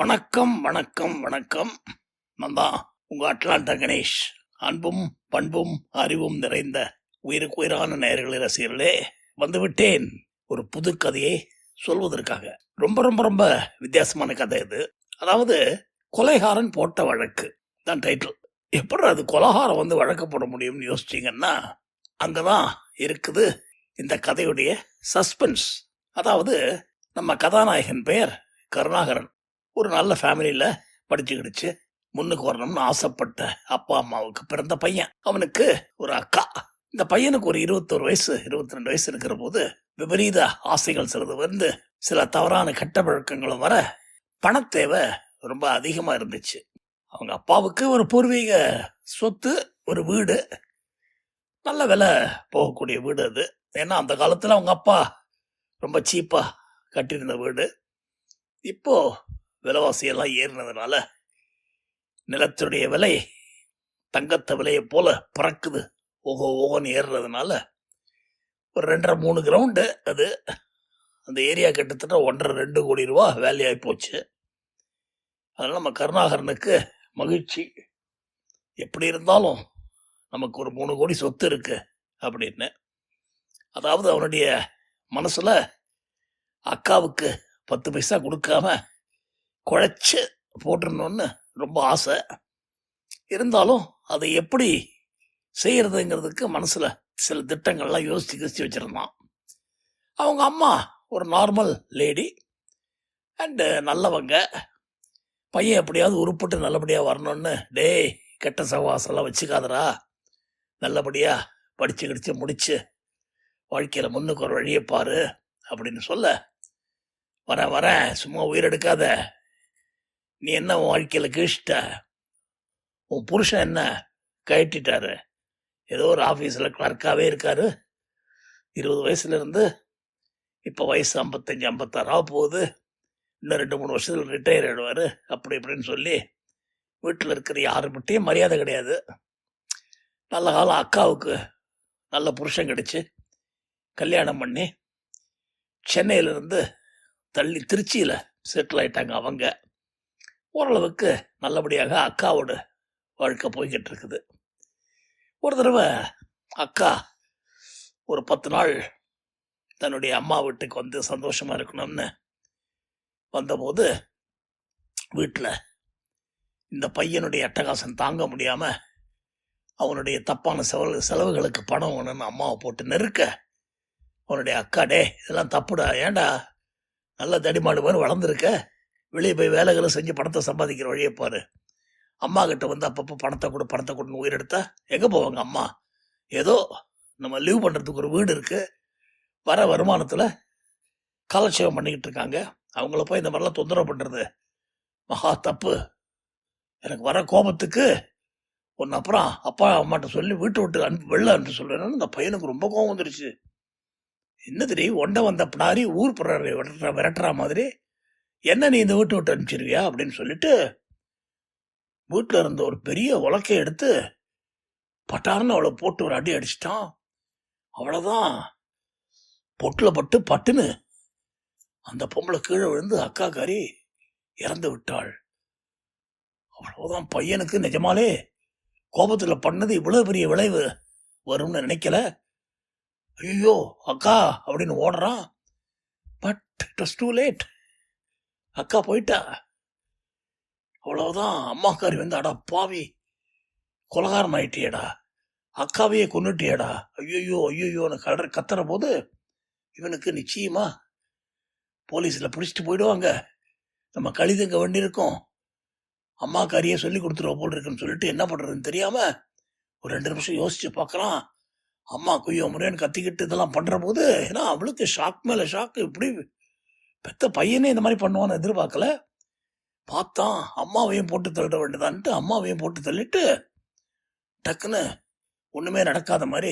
வணக்கம் வணக்கம் வணக்கம். நான் தான் உங்க அட்லாண்டா கணேஷ். அன்பும் பண்பும் அறிவும் நிறைந்த உயிருக்கு உயிரான நேயர்களே, ரசிகர்களே, வந்துவிட்டேன் ஒரு புது கதையை சொல்வதற்காக. ரொம்ப ரொம்ப ரொம்ப வித்தியாசமான கதை இது. அதாவது கொலைகாரன் போட்ட வழக்கு தான் டைட்டில். எப்படி அது கொலகாரம் வழக்கு போட முடியும்னு யோசிச்சிங்கன்னா அங்கதான் இருக்குது இந்த கதையுடைய சஸ்பென்ஸ். அதாவது நம்ம கதாநாயகன் பெயர் கருணாகரன். ஒரு நல்ல ஃபேமிலியில் படிச்சுக்கிடுச்சு, முன்னுக்கு வரணும்னு ஆசைப்பட்ட அப்பா அம்மாவுக்கு பிறந்த பையன். அவனுக்கு ஒரு அக்கா. இந்த பையனுக்கு ஒரு 21 வயசு 22 வயசு இருக்கிற போது விபரீத ஆசைகள் சிலது வந்து சில தவறான கெட்ட பழக்கங்களும் வர பணத்தேவை ரொம்ப அதிகமாக இருந்துச்சு. அவங்க அப்பாவுக்கு ஒரு பூர்வீக சொத்து, ஒரு வீடு, நல்ல விலை போகக்கூடிய வீடு அது. ஏன்னா அந்த காலத்தில் அவங்க அப்பா ரொம்ப சீப்பாக கட்டியிருந்த வீடு. இப்போ விலைவாசியெல்லாம் ஏறினதுனால நிலத்துடைய விலை தங்கத்தை விலையை போல பறக்குது, ஓகோன்னு ஏறுறதுனால ஒரு 2.5-3 கிரவுண்டு அது. அந்த ஏரியா கிட்டத்தட்ட 1.5-2 கோடி ரூபா வேலையாகி போச்சு. அதனால் நம்ம கருணாகரனுக்கு மகிழ்ச்சி, எப்படி இருந்தாலும் நமக்கு ஒரு 3 கோடி சொத்து இருக்கு அப்படின்னு. அதாவது அவனுடைய மனசில் அக்காவுக்கு 10 பைசா கொடுக்காம குழைச்சி போட்டுருணுன்னு ரொம்ப ஆசை இருந்தாலும் அதை எப்படி செய்யறதுங்கிறதுக்கு மனசில் சில திட்டங்கள்லாம் யோசித்து வச்சிருந்தான். அவங்க அம்மா ஒரு நார்மல் லேடி அண்டு நல்லவங்க. பையன் எப்படியாவது உருப்பிட்டு நல்லபடியாக வரணும்னு, டேய் கெட்ட சவாசெல்லாம் வச்சுக்காதரா, நல்லபடியாக படித்து கிடிச்சு முடிச்சு வாழ்க்கையில் முன்னுக்கு ஒரு வழியை பாரு அப்படின்னு சொல்ல, வரேன் சும்மா உயிரெடுக்காத, நீ என்ன உன் வாழ்க்கையில் கீழ்ச்சிட்ட, உன் புருஷன் என்ன கழட்டிட்டாரு, ஏதோ ஒரு ஆஃபீஸில் கிளர்க்காகவே இருக்காரு, 20 வயசுலேருந்து இப்போ வயசு 55-56 போகுது, இன்னும் 2-3 வருஷத்தில் ரிட்டையர் ஆகிடுவார், அப்படி இப்படின்னு சொல்லி வீட்டில் இருக்கிற யாருக்கிட்டையும் மரியாதை கிடையாது. நல்ல காலம் அக்காவுக்கு நல்ல புருஷன் கிடச்சி கல்யாணம் பண்ணி சென்னையிலேருந்து தள்ளி திருச்சியில் செட்டில் ஆயிட்டாங்க. அவங்க ஓரளவுக்கு நல்லபடியாக அக்காவோட வாழ்க்கை போய்கிட்டு இருக்குது. ஒரு தடவை அக்கா ஒரு 10 நாள் தன்னுடைய அம்மா வீட்டுக்கு வந்து சந்தோஷமாக இருக்கணும்னு வந்தபோது வீட்டில் இந்த பையனுடைய அட்டகாசம் தாங்க முடியாமல் அவனுடைய தப்பான செலவுகளுக்கு பணம் வேணும்னு அம்மாவை போட்டு நெருக்க, அவனுடைய அக்கா, டே இதெல்லாம் தப்புடா, ஏண்டா நல்ல தடிமாடு மாதிரி வளர்ந்துருக்க, வெளியே போய் வேலைகளை செஞ்சு பணத்தை சம்பாதிக்கிற வழியை பாரு, அம்மா கிட்ட வந்து அப்பப்போ பணத்தை கொடுன்னு உயிரெடுத்தா எங்கே போவாங்க அம்மா, ஏதோ நம்ம லீவ் பண்ணுறதுக்கு ஒரு வீடு இருக்குது, வர வருமானத்தில் காலட்சேபம் பண்ணிக்கிட்டு இருக்காங்க, அவங்கள போய் இந்த மாதிரிலாம் தொந்தரவு பண்ணுறது மகா தப்பு, எனக்கு வர கோபத்துக்கு ஒன்று அப்புறம் அப்பா அம்மாட்ட சொல்லி விட்டு வெளில அனுப்பி சொல்கிறேன்னு இந்த பையனுக்கு ரொம்ப கோபம் வந்துருச்சு. என்ன தெரியும், ஒண்டை வந்த பிடாரி ஊர் விரட்டுற மாதிரி என்ன நீ இந்த வீட்டு விட்டு அனுப்பிச்சிருவியா அப்படின்னு சொல்லிட்டு வீட்டில் இருந்த ஒரு பெரிய உலக்கையை எடுத்து பட்டாருன்னு அவளை போட்டு ஒரு அடி அடிச்சிட்டான். அவ்வளோதான், பொட்டில் பட்டுன்னு அந்த பொம்பளை கீழே விழுந்து அக்காக்காரி இறந்து விட்டாள். அவ்வளோதான். பையனுக்கு நிஜமாலே கோபத்தில் பண்ணது இவ்வளோ பெரிய விளைவு வரும்னு நினைக்கல. ஐயோ அக்கா அப்படின்னு ஓடுறான். But it was too late. அக்கா போயிட்டா. அவ்வளவுதான். அம்மாக்காரி வந்து, அடா பாவி, கொலகாரம் ஆயிட்டியடா, அக்காவையே கொன்னுட்டியடா, ஐயோன்னு கத்துற போது இவனுக்கு நிச்சயமா போலீஸில் பிடிச்சிட்டு போயிடுவாங்க, நம்ம கழிதுங்க வண்டி இருக்கும், அம்மாக்காரியே சொல்லி கொடுத்துருவா போல் இருக்குன்னு சொல்லிட்டு என்ன பண்ணுறதுன்னு தெரியாமல் ஒரு 2 நிமிஷம் யோசிச்சு பார்க்குறான். அம்மா குய்யோ முறையான்னு கத்திக்கிட்டு இதெல்லாம் பண்ணுற போது, ஏன்னா அவளுக்கு ஷாக் மேலே ஷாக்கு. இப்படி பெத்த பையனே இந்த மாதிரி பண்ணுவான்னு எதிர்பார்க்கல. பார்த்தான், அம்மாவையும் போட்டு தள்ளிட வேண்டியதான்ட்டு அம்மாவையும் போட்டு தள்ளிட்டு டக்குன்னு ஒன்றுமே நடக்காத மாதிரி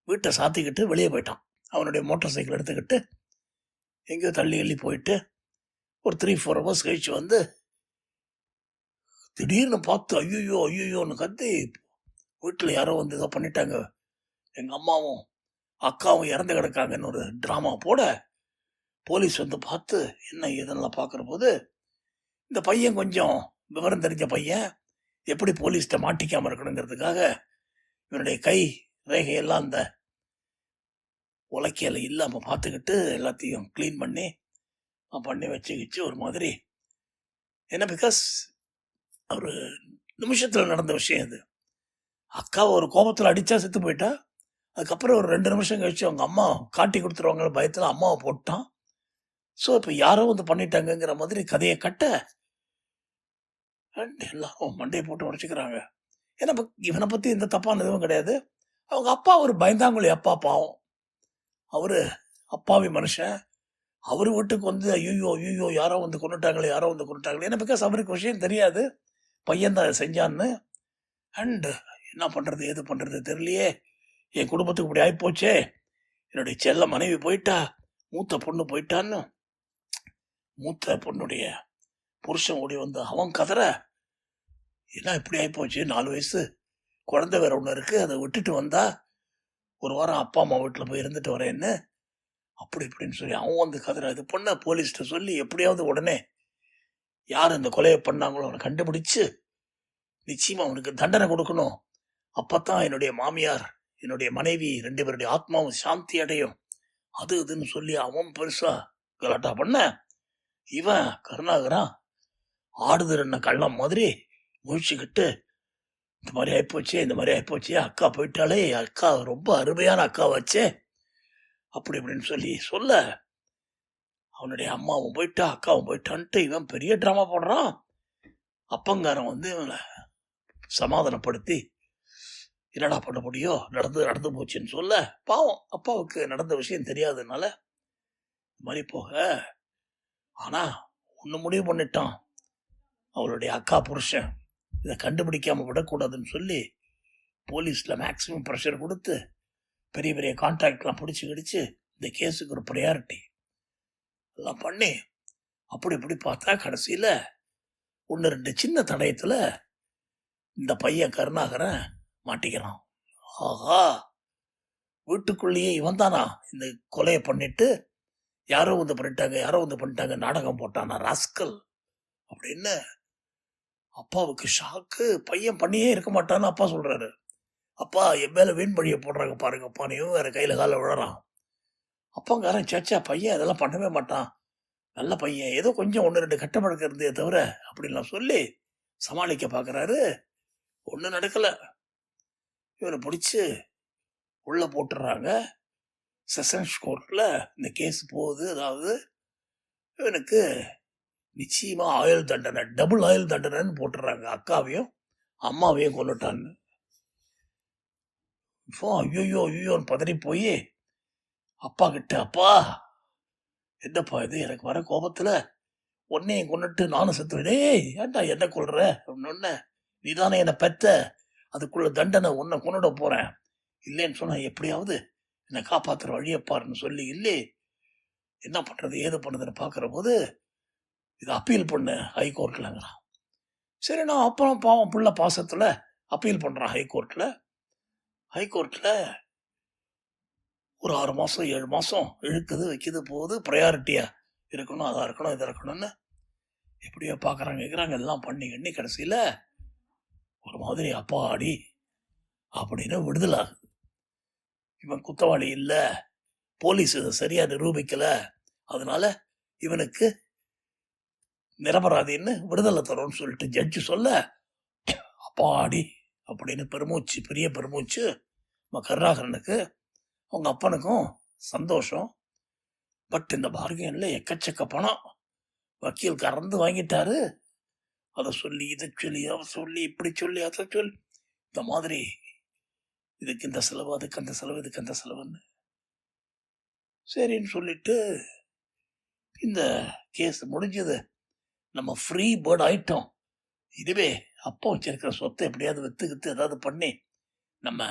வீட்டை சாத்திக்கிட்டு வெளியே போயிட்டான். அவனுடைய மோட்டார் சைக்கிள் எடுத்துக்கிட்டு எங்கேயோ தள்ளி போயிட்டு ஒரு 3-4 ஹவர்ஸ் கழிச்சு வந்து திடீர்னு பார்த்து ஐயோன்னு கத்தி, வீட்டில் யாரோ வந்து ஏதோ பண்ணிட்டாங்க, எங்கள் அம்மாவும் அக்காவும் இறந்து கிடக்காங்கன்னு ஒரு ட்ராமா போட போலீஸ் வந்து பார்த்து என்ன ஏதெல்லாம் பார்க்குற போது இந்த பையன் கொஞ்சம் விவரம் தெரிஞ்ச பையன், எப்படி போலீஸ்கிட்ட மாட்டிக்காம இருக்கணுங்கிறதுக்காக இவனுடைய கை ரேகையெல்லாம் அந்த உலக்கையில இல்லாம பார்த்துக்கிட்டு எல்லாத்தையும் க்ளீன் பண்ணி பண்ணி வச்சுக்கிச்சு ஒரு மாதிரி. ஏன்னா பிகாஸ் ஒரு நிமிஷத்துல நடந்த விஷயம் இது. அக்காவை ஒரு கோபத்துல அடிச்சா செத்து போயிட்டா. அதுக்கப்புறம் ஒரு 2 நிமிஷம் கழிச்சு அவங்க அம்மா காட்டி கொடுத்துருவாங்க பயத்துல அம்மாவை போட்டான். ஸோ இப்போ யாரோ வந்து பண்ணிட்டாங்கங்கிற மாதிரி கதையை கட்ட எல்லாரும் மண்டையை போட்டு உடச்சிக்கிறாங்க. ஏன்னா இவனை பத்தி எந்த தப்பான எதுவும் கிடையாது. அவங்க அப்பா ஒரு பயந்தாங்குழி அப்பா, பாவம். அவரு அப்பாவி மனுஷன். அவரு வீட்டுக்கு வந்து ஐயோ ஐயோ யாரோ வந்து கொண்டுட்டாங்களே யாரோ வந்து கொண்டுட்டாங்களே. ஏன்னா பிகாஸ் அவருக்கு விஷயம் தெரியாது பையன் தான் செஞ்சான்னு. அண்ட் என்ன பண்றது எது பண்றது தெரியலையே, என் குடும்பத்துக்கு இப்படி ஆயிப்போச்சே, என்னுடைய செல்ல மனைவி போயிட்டா, மூத்த பொண்ணு போயிட்டான்னு மூத்த பொண்ணுடைய புருஷன் ஓடி வந்து அவன் கதற, என்ன இப்படி ஆயிப்போச்சு, 4 வயசு குழந்தை வேற ஒண்ணு இருக்கு, அதை விட்டுட்டு வந்தா ஒரு வாரம் அப்பா அம்மா வீட்டுல போய் இருந்துட்டு வரேன்னு அப்படி இப்படின்னு சொல்லி அவன் வந்து கதற. இது பொண்ண போலீஸ்கிட்ட சொல்லி எப்படியாவது உடனே யார் இந்த கொலையை பண்ணாங்களோ அவனை கண்டுபிடிச்சு நிச்சயமா அவனுக்கு தண்டனை கொடுக்கணும். அப்பத்தான் என்னுடைய மாமியார் என்னுடைய மனைவி 2 பேருடைய ஆத்மாவும் சாந்தி அடையும். அது இதுன்னு சொல்லி அவன் பெருசா கலாட்டா பண்ண, இவன் கருணாகரன் ஆடுதுன்னு கள்ளம் மாதிரி முழிச்சுக்கிட்டு இந்த மாதிரி ஆயிப்போச்சு இந்த மாதிரி ஆயிப்போச்சு, அக்கா போயிட்டாலே, அக்கா ரொம்ப அருமையான அக்கா வச்சே அப்படி இப்படின்னு சொல்லி சொல்ல, அவனுடைய அம்மாவும் போயிட்டா அக்காவும் போயிட்டான்ட்டு இவன் பெரிய டிராமா போடுறான். அப்பங்காரன் வந்து இவனை சமாதானப்படுத்தி என்னடா பண்ண முடியும், நடந்து போச்சுன்னு சொல்ல, பாவம் அப்பாவுக்கு நடந்த விஷயம் தெரியாததுனால இந்த மாதிரி போக. ஆனா ஒண்ணு முடிவு பண்ணிட்டான், அவளுடைய அக்கா புருஷன் இதை கண்டுபிடிக்காம விடக்கூடாதுன்னு சொல்லி போலீஸ்ல மேக்சிமம் ப்ரெஷர் கொடுத்து பெரிய பெரிய கான்ட்ராக்ட்லாம் பிடிச்சி கிடிச்சு இந்த கேஸுக்கு ஒரு ப்ரையாரிட்டி எல்லாம் பண்ணி அப்படி இப்படி பார்த்தா கடைசியில 1-2 சின்ன தடயத்துல இந்த பையன் கருணாகரன் மாட்டிக்கிறான். ஆஹா, வீட்டுக்குள்ளேயே இவன் தானா இந்த கொலையை பண்ணிட்டு யாரோ வந்து பண்ணிட்டாங்க நாடகம் போட்டானா ராஸ்கல் அப்படின்னு அப்பாவுக்கு ஷாக்கு. பையன் பண்ணியே இருக்க மாட்டான்னு அப்பா சொல்றாரு. அப்பா என் மேல வீண் பழிய போடுறாங்க பாருங்கப்பா, நீயும் வேற கையில கால விழறான். அப்பங்காரன் சேச்சா பையன் அதெல்லாம் பண்ணவே மாட்டான், நல்ல பையன், ஏதோ கொஞ்சம் 1-2 கெட்ட பழக்கம் இருந்தே தவிர அப்படின்லாம் சொல்லி சமாளிக்க பாக்குறாரு. ஒண்ணு நடக்கல. இவனை பிடிச்சு உள்ள போட்டுறாங்க. செஷன்ஸ் கோர்ட்ல இந்த கேஸ் போகுது. அதாவது இவனுக்கு நிச்சயமா ஆயுள் தண்டனை, டபுள் ஆயுள் தண்டனைன்னு போட்டுறாங்க. அக்காவையும் அம்மாவையும் கொண்டுட்டான்னு. இப்போ ஐயோ ஐயோன்னு பதறி போய் அப்பா கிட்ட, அப்பா என்னப்பா இது, எனக்கு வர கோபத்துல உன்னையும் கொண்டுட்டு நானும் செத்துவேனே, ஏன்டா என்ன கொள்ற அப்படின்னு. நீதானே என்னை பெத்த, அதுக்குள்ள தண்டனை உன்னை கொண்டுட போறேன், இல்லைன்னு சொன்னா எப்படியாவது என்னை காப்பாத்துற வழியப்பாருன்னு சொல்லி, இல்லை என்ன பண்றது ஏது பண்ணுறதுன்னு பாக்குற போது இது அப்பீல் பண்ணு ஹைகோர்ட்லங்கிறான். சரி, நான் அப்புறம் பாவம் புள்ள பாசத்துல அப்பீல் பண்றான் ஹைகோர்ட்ல. ஹைகோர்ட்ல ஒரு 6 மாசம் 7 மாசம் இழுக்குது வைக்குது போகுது. ப்ரையாரிட்டியா இருக்கணும், அதா இருக்கணும், இதை இருக்கணும்னு எப்படியோ பாக்குறாங்க கேட்குறாங்க, எல்லாம் பண்ணி கடைசியில ஒரு மாதிரி அப்பாடி அப்படின்னு விடுதலை ஆகுது. இவன் குத்தவாளி இல்ல, போலீஸ் இதை சரியா நிரூபிக்கல, அதனால இவனுக்கு நிரபராதின்னு விடுதலை தரோன்னு சொல்லிட்டு ஜட்ஜு சொல்ல, அப்பாடி அப்படின்னு பெருமூச்சு, பெரிய பெருமூச்சு. கருணாகரனுக்கு அவங்க அப்பனுக்கும் சந்தோஷம். பட் இந்த பார்கென்ல எக்கச்சக்க பணம் வக்கீல் கறந்து வாங்கிட்டாரு. அதை சொல்லி இதை சொல்லி அதை சொல்லி இப்படி சொல்லி அதை சொல்லி இந்த மாதிரி இதுக்கு இந்த செலவு, அதுக்கு அந்த செலவு, இதுக்கு அந்த செலவுன்னு சரின்னு சொல்லிட்டு இந்த கேஸ் முடிஞ்சது. நம்ம ஃப்ரீ பேர்ட் ஆயிட்டோம். இதுவே அப்பா வச்சிருக்கிற சொத்தை எப்படியாவது வித்துக்கிட்டு ஏதாவது பண்ணி நம்ம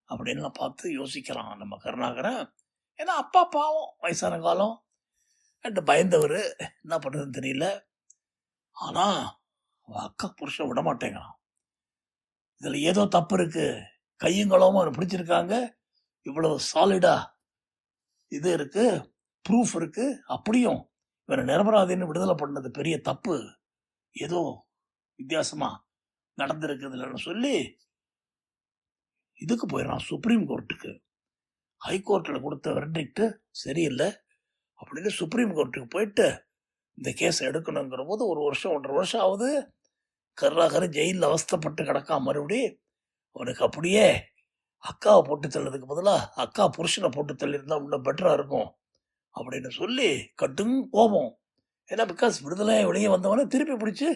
அப்படின்லாம் பார்த்து யோசிக்கிறான் நம்ம கருணாகரன். ஏன்னா அப்பா பாவம் வயசான காலம் அண்டு பயந்தவர், என்ன பண்ணுறதுன்னு தெரியல. ஆனால் அக்கா புருஷன் விட மாட்டேங்கிறான். இதில் ஏதோ தப்பு இருக்கு, கையுங்களவும் அவனை பிடிச்சிருக்காங்க, இவ்வளவு சாலிடா இது இருக்கு, ப்ரூஃப் இருக்கு, அப்படியும் இவனை நிரபராதின்னு விடுதலை பண்ணது பெரிய தப்பு ஏதோ வித்தியாசமா நடந்திருக்குதுன்னு சொல்லி இதுக்கு போயிடறான், சுப்ரீம் கோர்ட்டுக்கு. ஹைகோர்ட்டில் கொடுத்த வெர்டிக்ட் சரியில்லை அப்படின்னு சுப்ரீம் கோர்ட்டுக்கு போயிட்டு இந்த கேஸை எடுக்கணுங்கிற போது 1 வருஷம் 1.5 வருஷம் ஆகுது. கருணாகர் ஜெயிலில் அவஸ்தைப்பட்டு கிடக்காம மறுபடி அவனுக்கு அப்படியே அக்காவை போட்டு தள்ளதுக்கு பதிலாக அக்கா புருஷனை போட்டு தள்ளியிருந்தா இன்னும் பெட்டராக இருக்கும் அப்படின்னு சொல்லி கட்டுங் கோபம். ஏன்னா பிகாஸ் விடுதலை வெளியே வந்தவனை திருப்பி பிடிச்சி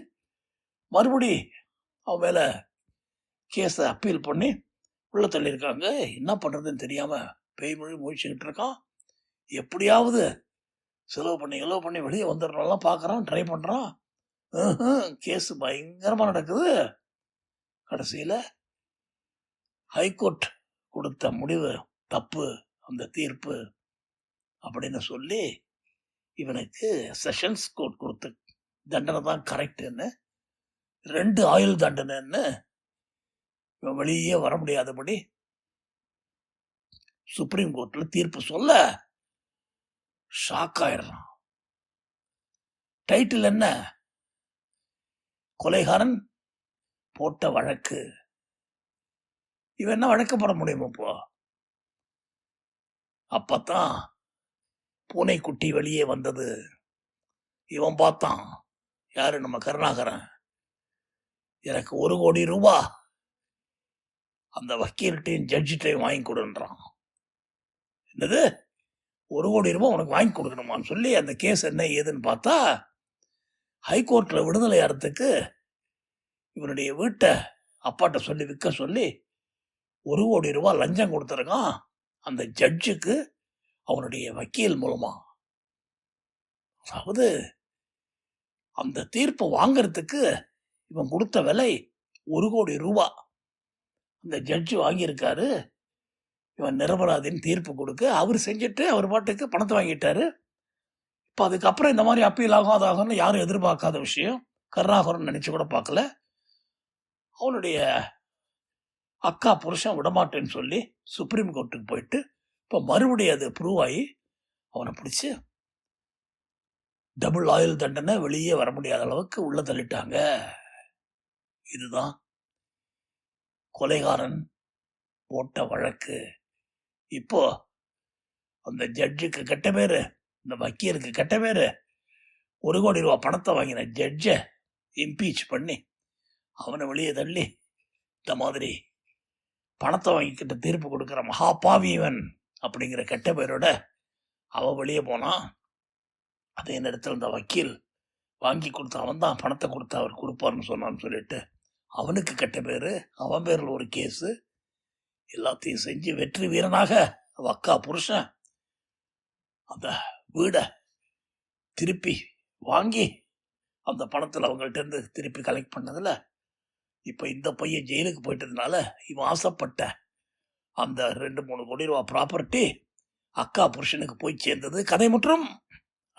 மறுபடி அவன் மேலே கேஸை அப்பீல் பண்ணி உள்ள தள்ளியிருக்காங்க. என்ன பண்ணுறதுன்னு தெரியாமல் பேய்மொழி முழிச்சுக்கிட்டு இருக்கான். எப்படியாவது செலவு பண்ணி வெளியே வந்துடுறோம்லாம் பார்க்குறான், ட்ரை பண்ணுறான். கேஸு பயங்கரமாக நடக்குது. கடைசியில் ஹைகோர்ட் கொடுத்த முடிவு தப்பு, அந்த தீர்ப்பு அப்படின்னு சொல்லி இவனுக்கு செஷன்ஸ் கோர்ட் கொடுத்த தண்டனை தான் கரெக்டுன்னு 2 ஆயுள் தண்டனைன்னு இவன் வெளியே வர முடியாதபடி சுப்ரீம் கோர்ட்ல தீர்ப்பு சொல்ல ஷாக் ஆயிடுறான். டைட்டில் என்ன? கொலைகாரன் போட்ட வழக்கு. இவன் என்ன வழக்கு போட முடியும்? இப்போ அப்பத்தான் பூனைக்குட்டி வெளியே வந்தது. இவன் பார்த்தான், யாரு? நம்ம கருணாகரன். எனக்கு 1 கோடி ரூபாய் அந்த வக்கீல்கிட்டையும் ஜட்ஜிட்டையும் வாங்கி கொடுன்றான். என்னது, 1 கோடி ரூபாய் உனக்கு வாங்கி கொடுக்கணுமான்னு சொல்லி அந்த கேஸ் என்ன ஏதுன்னு பார்த்தா, ஹைகோர்ட்ல விடுதலை ஆகிறதுக்கு இவனுடைய வீட்டை அப்பாட்ட சொல்லி விற்க சொல்லி 1 கோடி ரூபாய் லஞ்சம் கொடுத்துருக்கான் அந்த ஜட்ஜுக்கு அவனுடைய வக்கீல் மூலமா. அதாவது அந்த தீர்ப்பை வாங்கறதுக்கு இவன் கொடுத்த விலை 1 கோடி ரூபாய். அந்த ஜட்ஜு வாங்கியிருக்காரு. இவன் நிரபராதின்னு தீர்ப்பு கொடுக்க அவர் செஞ்சுட்டு அவர் பாட்டுக்கு பணத்தை வாங்கிட்டாரு. இப்போ அதுக்கப்புறம் இந்த மாதிரி அப்பீல் ஆகும் அதாகும்னு யாரும் எதிர்பார்க்காத விஷயம். கருணாகரன் நினைச்சு கூட பார்க்கல. அவனுடைய அக்கா புருஷன் விடமாட்டேன்னு சொல்லி சுப்ரீம் கோர்ட்டுக்கு போயிட்டு இப்போ மறுபடியும் அது ப்ரூவ் ஆகி அவனை பிடிச்சி டபுள் ஆயுள் தண்டனை, வெளியே வர முடியாத அளவுக்கு உள்ள தள்ளிட்டாங்க. இதுதான் கொலைகாரன் போட்ட வழக்கு. இப்போ அந்த ஜட்ஜுக்கு கெட்ட பேரு, இந்த வக்கீலுக்கு கெட்ட பேரு. 1 கோடி ரூபாய் பணத்தை வாங்கின ஜட்ஜை இம்பீச் பண்ணி அவனை வெளியே தள்ளி இந்த மாதிரி பணத்தை வாங்கிக்கிட்ட தீர்ப்பு கொடுக்குற மகாபாவியவன் அப்படிங்கிற கெட்ட பேரோட அவன் வெளியே போனான். அதே நேரத்தில் இந்த வக்கீல் வாங்கி கொடுத்த அவன் தான் பணத்தை கொடுத்து அவர் கொடுப்பார்னு சொன்னான்னு சொல்லிட்டு அவனுக்கு கெட்ட பேரு, அவன் பேரில் ஒரு கேஸு. எல்லாத்தையும் செஞ்சு வெற்றி வீரனாக அக்கா புருஷன் அந்த வீடை திருப்பி வாங்கி அந்த பணத்தில் அவங்கள்ட்ட இருந்து திருப்பி கலெக்ட் பண்ணதில் இப்போ இந்த பையன் ஜெயிலுக்கு போயிட்டதுனால இவன் ஆசைப்பட்ட அந்த 2-3 கோடி ரூபா ப்ராப்பர்ட்டி அக்கா புருஷனுக்கு போய் சேர்ந்தது. கதை முற்றும்.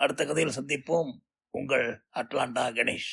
அடுத்த கதையில் சந்திப்போம். உங்கள் அட்லாண்டா கணேஷ்.